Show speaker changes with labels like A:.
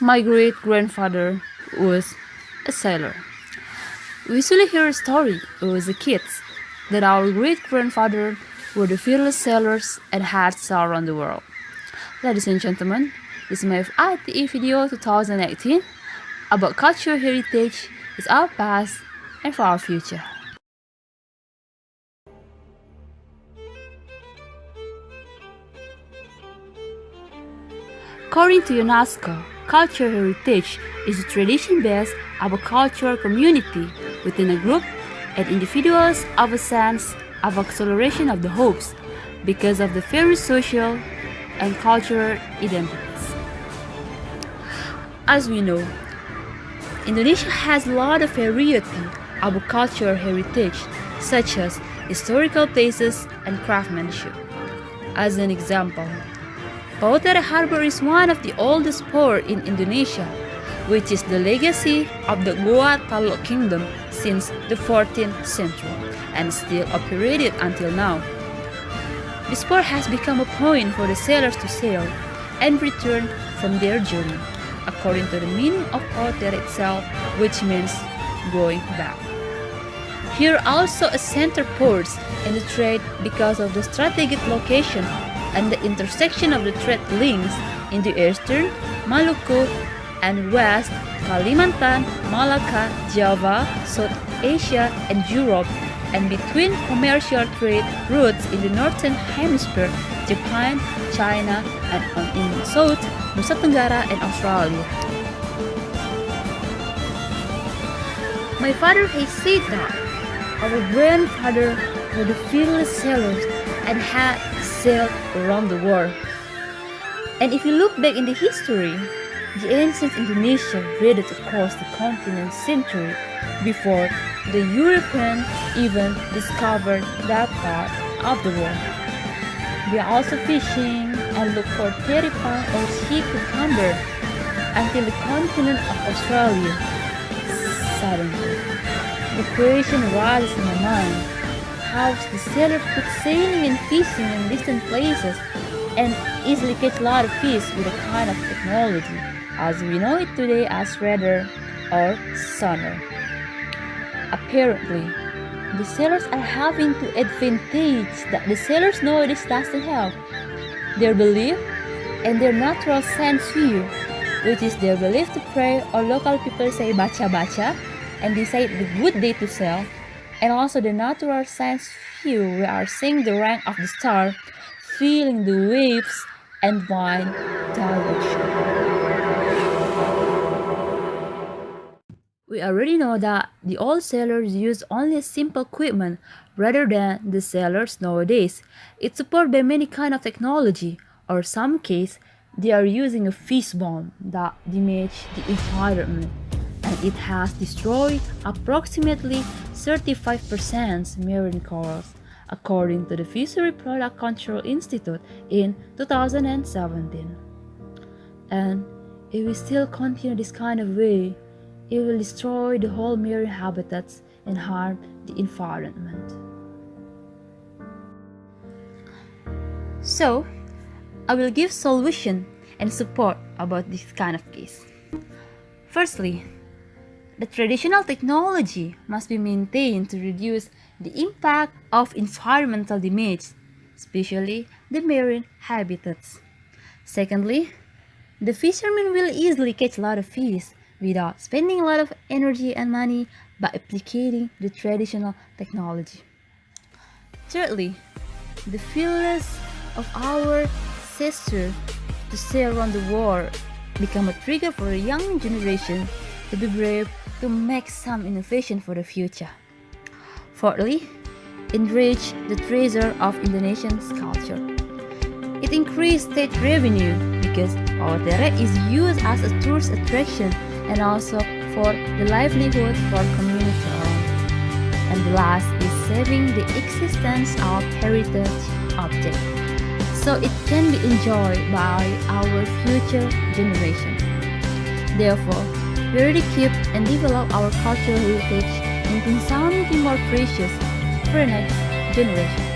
A: My great grandfather was a sailor. We usually hear a story when we were kids that our great grandfather were the fearless sailors and had sailed around the world. Ladies and gentlemen, this is my F.I.T.E video 2018 about cultural heritage, is our past and for our future. According to UNESCO, cultural heritage is a tradition based of a cultural community within a group and individuals of a sense of acceleration of the hopes because of the various social and cultural identities. As we know, Indonesia has a lot of variety of cultural heritage such as historical places and craftsmanship. As an example, Fite Harbor is one of the oldest ports in Indonesia, which is the legacy of the Goa Taluk Kingdom since the 14th century and still operated until now. This port has become a point for the sailors to sail and return from their journey, according to the meaning of Fite itself, which means going back. Here also a center ports in the trade because of the strategic location and the intersection of the trade links into Eastern, Maluku, and West Kalimantan, Malacca, Java, South Asia, and Europe, and between commercial trade routes in the Northern Hemisphere, Japan, China, and in South, Nusa Tenggara, and Australia. My father has said that our grandfather were the fearless sailors and had sailed around the world. And if you look back in the history, the ancient Indonesia raided across the continent century before the Europeans even discovered that part of the world. They are also fishing and look for terrapin or sea cucumber until the continent of Australia. Suddenly, the question arises in my mind: how the sailors could sailing and fishing in distant places and easily catch a lot of fish with a kind of technology as we know it today as radar or sonar. Apparently, the sailors are having the advantage that the sailors nowadays doesn't have. Their belief and their natural sense view, which is their belief to pray, or local people say baca-baca, and decide the good day to sail, and also the natural science view, we are seeing the rank of the star, feeling the waves, and find direction. We already know that the old sailors used only simple equipment rather than the sailors nowadays. It's supported by many kind of technology, or some case they are using a fish bomb that damage the environment, and it has destroyed approximately 35% marine corals, according to the Fishery Product Control Institute in 2017. And if we still continue this kind of way, it will destroy the whole marine habitats and harm the environment. So, I will give solution and support about this kind of case. Firstly, the traditional technology must be maintained to reduce the impact of environmental damage, especially the marine habitats. Secondly, the fishermen will easily catch a lot of fish without spending a lot of energy and money by applicating the traditional technology. Thirdly, the fearless of our ancestors to sail around the world become a trigger for a young generation to be brave to make some innovation for the future. Fourthly, enrich the treasure of Indonesian's culture. It increased state revenue because Fite is used as a tourist attraction and also for the livelihood for community around. And the last is saving the existence of heritage objects, so it can be enjoyed by our future generation. Therefore, we really keep and develop our cultural heritage into something more precious for the next generation.